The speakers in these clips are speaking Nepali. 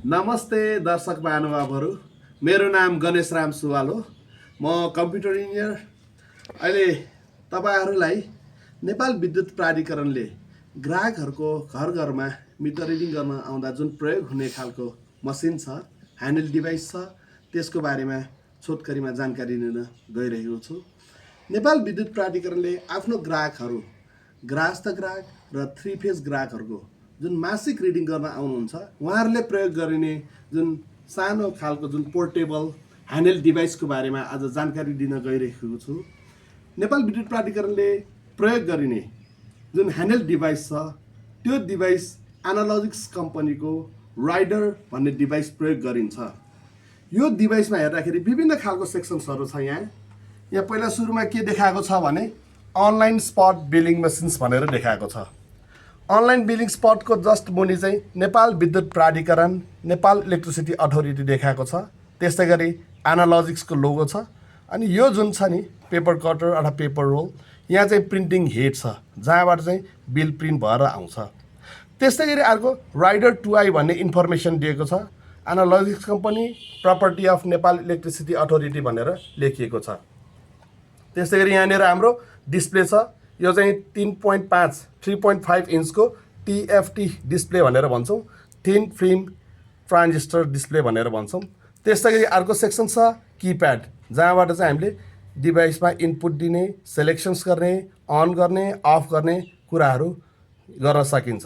नमस्ते दर्शक महानुभावहरू, मेरो नाम गणेश राम सुवाल हो। म कम्प्युटर इन्जिनियर। अहिले तपाईँहरूलाई नेपाल विद्युत प्राधिकरणले ग्राहकहरूको घर घरमा मिटर रिडिङ गर्न आउँदा जुन प्रयोग हुने खालको मसिन छ, ह्यान्डल डिभाइस छ, त्यसको बारेमा छोटकरीमा जानकारी लिन गइरहेको छु। नेपाल विद्युत प्राधिकरणले आफ्नो ग्राहकहरू, ग्राहस्थ ग्राहक र 3 फेज ग्राहकहरूको जुन मासिक रिडिङ गर्न आउनुहुन्छ, उहाँहरूले प्रयोग गरिने जुन सानो खालको जुन पोर्टेबल ह्यान्डल डिभाइसको बारेमा आज जानकारी दिन गइरहेको छु। नेपाल विद्युत प्राधिकरणले प्रयोग गरिने जुन ह्यान्डल डिभाइस छ, त्यो डिभाइस एनालोजिक्स कम्पनीको राइडर भन्ने डिभाइस प्रयोग गरिन्छ। यो डिभाइसमा हेर्दाखेरि विभिन्न खालको सेक्सन्सहरू छ। यहाँ पहिला सुरुमा के देखाएको छ भने अनलाइन स्पट बिलिङ मेसिन्स भनेर देखाएको छ। अनलाइन बिलिङ स्पटको जस्ट मुनि चाहिँ नेपाल विद्युत प्राधिकरण, नेपाल इलेक्ट्रिसिटी अथोरिटी देखाएको छ। त्यस्तै गरी एनालोजिक्सको लोगो छ। अनि यो जुन छ नि पेपर कटर अथवा पेपर रोल, यहाँ चाहिँ प्रिन्टिङ हेड छ जहाँबाट चाहिँ बिल प्रिन्ट भएर आउँछ। त्यस्तै गरी अर्को राइडर 2i भन्ने इन्फर्मेसन दिएको छ। Analogics company, property of Nepal electricity authority भनेर लेखिएको छ। त्यस्तै गरी यहाँनिर हाम्रो डिस्प्ले छ। यो चाहिँ 3.5 इन्चको TFT डिस्प्ले भनेर भन्छौँ, थिन फिल्म ट्रान्जिस्टर डिस्प्ले भनेर भन्छौँ। त्यस्तै गरी अर्को सेक्सन छ किप्याड, जहाँबाट चाहिँ हामीले डिभाइसमा इनपुट दिने, सेलेक्सन्स गर्ने, अन गर्ने, अफ गर्ने कुराहरू गर्न सकिन्छ।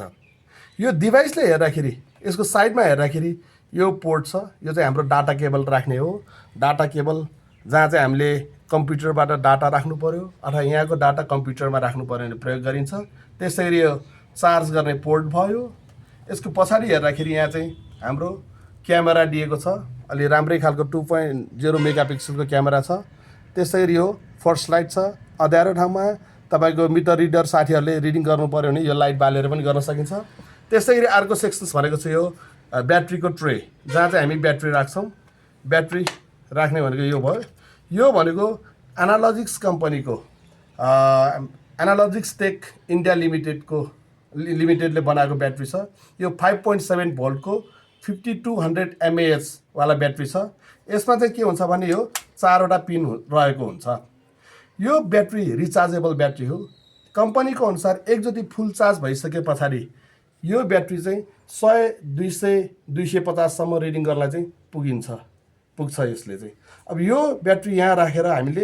यो डिभाइसले हेर्दाखेरि, यसको साइडमा हेर्दाखेरि यो पोर्ट छ। यो चाहिँ हाम्रो डाटा केबल राख्ने हो। डाटा केबल जहाँ चाहिँ हामीले कम्प्युटरबाट डाटा राख्नु पर्यो अथवा यहाँको डाटा कम्प्युटरमा राख्नु पर्यो भने प्रयोग गरिन्छ। त्यसै गरी यो चार्ज गर्ने पोर्ट भयो। यसको पछाडि हेर्दाखेरि यहाँ चाहिँ हाम्रो क्यामेरा दिएको छ। अलि राम्रै खालको 2.0 मेगापिक्सलको क्यामेरा छ। त्यसै गरी यो फर्स्ट लाइट छ। अँध्यारो ठाउँमा तपाईँको मिटर रिडर साथीहरूले रिडिङ गर्नु पर्यो भने यो लाइट बालेर पनि गर्न सकिन्छ। त्यसै गरी अर्को सेक्सन्स भनेको छ यो ब्याट्रीको ट्रे, जहाँ चाहिँ हामी ब्याट्री राख्छौँ। ब्याट्री राख्ने भनेको यो भयो। यो भनेको एनालोजिक्स कम्पनीको एनालोजिक्स टेक इन्डिया लिमिटेडले बनाएको ब्याट्री छ। यो 5.7 भोल्टको 5200 mAh वाला ब्याट्री छ। यसमा चाहिँ के हुन्छ भने यो 4वटा पिन रहेको हुन्छ। यो ब्याट्री रिचार्जेबल ब्याट्री हो। कम्पनीको अनुसार एकचोटि फुल चार्ज भइसके पछाडि यो ब्याट्री चाहिँ 100, 200, 250सम्म रिडिङ गर्नलाई चाहिँ पुग्छ यसले चाहिँ। अब यो ब्याट्री यहाँ राखेर हामीले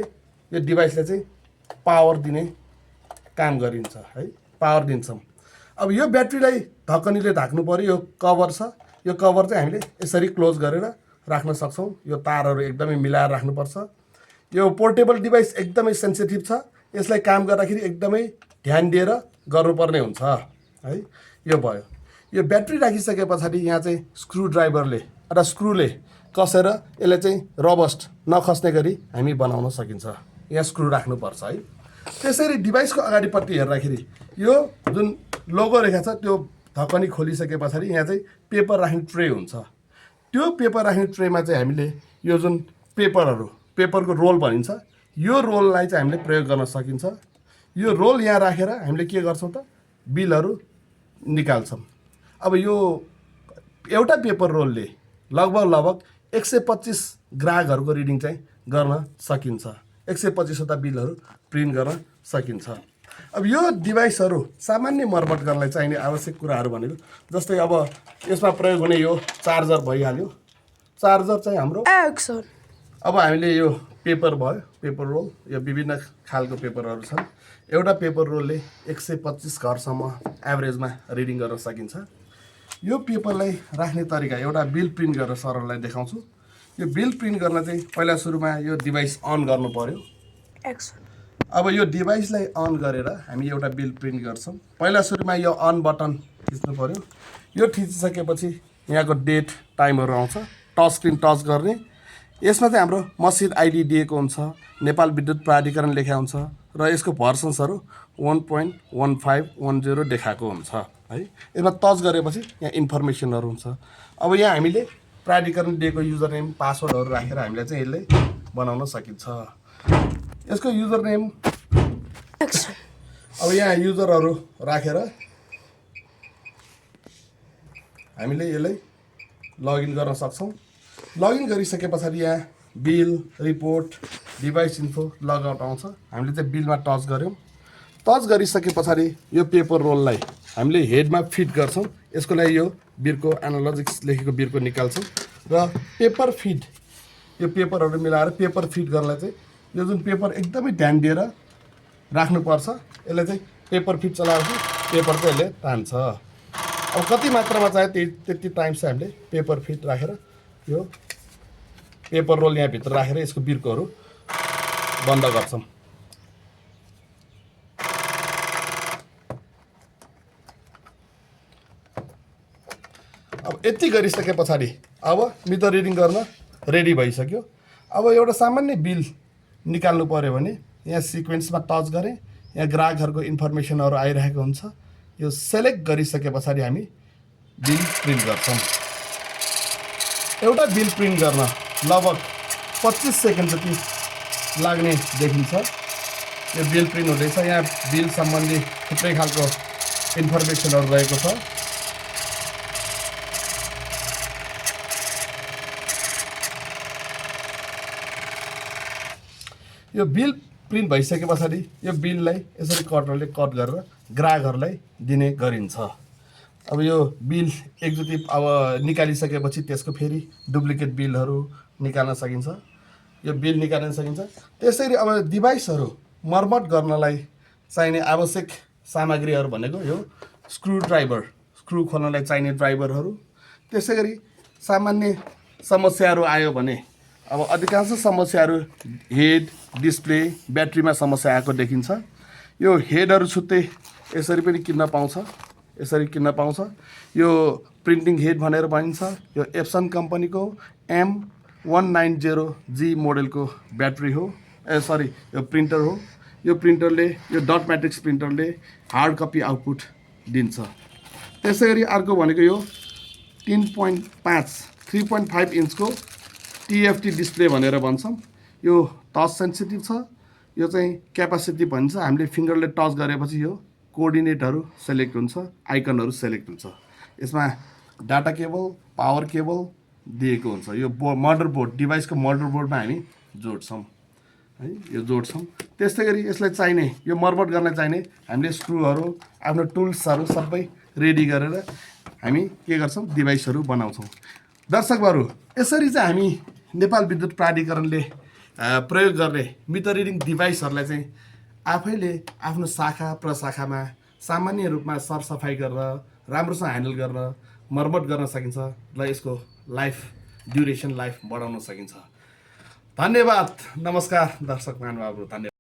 यो डिभाइसलाई चाहिँ पावर दिने काम गरिन्छ है, पावर दिन्छौँ। अब यो ब्याट्रीलाई ढकनीले ढाक्नु पर्यो। यो कभर छ। यो कभर चाहिँ हामीले यसरी क्लोज गरेर राख्न सक्छौँ। यो तारहरू एकदमै मिलाएर राख्नुपर्छ। यो पोर्टेबल डिभाइस एकदमै सेन्सिटिभ छ। यसलाई काम गर्दाखेरि एकदमै ध्यान दिएर गर्नुपर्ने हुन्छ है। यो भयो। यो ब्याट्री राखिसके पछाडि यहाँ चाहिँ स्क्रु ड्राइभरले अथवा स्क्रुले कसेर यसलाई चाहिँ रबस्ट नखस्ने गरी हामी बनाउन सकिन्छ। यहाँ स्क्रु राख्नुपर्छ है। त्यसरी डिभाइसको अगाडिपट्टि हेर्दाखेरि यो जुन लोगो रेखा छ त्यो ढकनी खोलिसके पछाडि यहाँ चाहिँ पेपर राख्ने ट्रे हुन्छ। त्यो पेपर राख्ने ट्रेमा चाहिँ हामीले यो जुन पेपरको रोल भनिन्छ, यो रोललाई चाहिँ हामीले प्रयोग गर्न सकिन्छ। यो रोल यहाँ राखेर हामीले के गर्छौँ त बिलहरू निकाल्छौँ। अब यो एउटा पेपर रोलले लगभग 125 ग्राहकहरूको रिडिङ चाहिँ गर्न सकिन्छ। 125वटा बिलहरू प्रिन्ट गर्न सकिन्छ। अब यो डिभाइसहरू सामान्य मर्मत गर्नलाई चाहिने आवश्यक कुराहरू भनेको जस्तै अब यसमा प्रयोग हुने यो चार्जर भइहाल्यो। चार्जर चाहिँ हाम्रो अब हामीले यो पेपर भयो, पेपर रोल, यो विभिन्न खालको पेपरहरू छन्। एउटा पेपर रोलले 125 घरसम्म एभरेजमा रिडिङ गर्न सकिन्छ। यो पेपरलाई राख्ने तरिका एउटा बिल प्रिन्ट गरेर सरलाई देखाउँछु। यो बिल प्रिन्ट गर्न चाहिँ पहिला सुरुमा यो डिभाइस अन गर्नु पर्यो। अब यो डिभाइसलाई अन गरेर हामी एउटा बिल प्रिन्ट गर्छौँ। पहिला सुरुमा यो अन बटन थिच्नु पर्यो। यो थिचिसकेपछि यहाँको डेट टाइमहरू आउँछ। टच स्क्रिन टच गर्ने। यसमा चाहिँ हाम्रो मसिन आइडी दिएको हुन्छ, नेपाल विद्युत प्राधिकरण लेखा हुन्छ र यसको भर्सन्सहरू 1.1510 देखाएको हुन्छ है। यसमा टच गरेपछि यहाँ इन्फर्मेसनहरू हुन्छ। अब यहाँ हामीले प्राधिकरण दिएको युजर नेम, पासवर्डहरू राखेर हामीले चाहिँ यसले बनाउन सकिन्छ। यसको युजर नेम अब यहाँ युजरहरू राखेर हामीले यसलाई लगइन गर्न सक्छौँ। लगइन गरिसके पछाडि यहाँ bill, report, device info, logout आउँछ। हामीले चाहिँ बिलमा टच गऱ्यौँ। टच गरिसके पछाडि यो पेपर रोललाई हामीले हेडमा फिट गर्छौँ। यसको लागि यो बिर्को एनालोजिक्स लेखेको बिर्को निकाल्छौँ र पेपर फिट, यो पेपरहरू मिलाएर पेपर फिट गर्नलाई चाहिँ यो जुन पेपर एकदमै ध्यान दिएर राख्नुपर्छ। यसलाई चाहिँ पेपर फिट चलाएपछि पेपर चाहिँ यसले तान्छ। अब कति मात्रामा चाहियो त्यति टाइम चाहिँ हामीले पेपर फिट राखेर यो पेपर रोल यहाँभित्र राखेर यसको बिर्कोहरू बन्द गर्छौँ। अब यति गरिसके पछाडि अब मिटर रिडिङ गर्न रेडी भइसक्यो। अब एउटा सामान्य बिल निकाल्नु पऱ्यो भने यहाँ सिक्वेन्समा टच गरेँ, यहाँ ग्राहकहरूको इन्फर्मेसनहरू आइरहेको हुन्छ। यो सेलेक्ट गरिसके पछाडि हामी बिल प्रिन्ट गर्छौँ। एउटा बिल प्रिन्ट गर्न लगभग 25 सेकेन्ड जति लाग्ने देखिन्छ। यो बिल प्रिन्ट हुँदैछ। यहाँ बिल सम्बन्धी थुप्रै खालको इन्फर्मेसनहरू रहेको छ। यो बिल प्रिन्ट भइसके पछाडि यो बिललाई यसरी कटरले कट गरेर ग्राहकहरूलाई दिने गरिन्छ। अब यो बिल एकचोटि अब निकालिसकेपछि त्यसको फेरि डुप्लिकेट बिलहरू निकाल्न सकिन्छ। यो बिल निकाल्न सकिन्छ। त्यसरी अब डिभाइसहरू मर्मत गर्नलाई चाहिने आवश्यक सामग्रीहरू भनेको यो स्क्रु ड्राइभर, स्क्रु खोल्नलाई चाहिने ड्राइभरहरू। त्यसै गरी सामान्य समस्याहरू आयो भने अब अधिकांश समस्याहरू हेड, डिस्प्ले, ब्याट्रीमा समस्या आएको देखिन्छ। यो हेडहरू छुट्टै यसरी पनि किन्न पाउँछ, यसरी किन्न पाउँछ। यो प्रिन्टिङ हेड भनेर भनिन्छ। यो एप्सन कम्पनीको M190G मोडलको ब्याट्री हो, यो प्रिन्टर हो। यो प्रिन्टरले, यो डट म्याट्रिक्स प्रिन्टरले हार्ड कपी आउटपुट दिन्छ। त्यसै गरी अर्को भनेको यो 3.5 इन्चको TFT डिस्प्ले भनेर भन्छौँ। यो टच सेन्सिटिभ छ। यो चाहिँ क्यापासिटी भन्छ। हामीले फिङ्गरले टच गरेपछि यो कोअर्डिनेटहरू सेलेक्ट हुन्छ, आइकनहरू सेलेक्ट हुन्छ। यसमा डाटा केबल, पावर केबल दिएको हुन्छ। यो मदरबोर्ड, डिभाइसको मदरबोर्डमा हामी जोड्छौँ है, यो जोड्छौँ। त्यस्तै गरी यसलाई चाहिने, यो मर्मत गर्न चाहिने हामीले स्क्रुहरू, आफ्नो टुल्सहरू सबै रेडी गरेर हामी के गर्छौँ, डिभाइसहरू बनाउँछौँ। दर्शकहरू, यसरी चाहिँ हामी नेपाल विद्युत प्राधिकरणले प्रयोग गर्ने मिटर रिडिङ डिभाइसहरूलाई चाहिँ आफैले आफ्नो शाखा प्रशाखामा सामान्य रूपमा सरसफाइ गरेर राम्रोसँग ह्यान्डल गरेर मर्मत गर्न सकिन्छ र यसको ड्युरेसन लाइफ बढाउन सकिन्छ। धन्यवाद। नमस्कार दर्शक महानुभावहरू, धन्यवाद।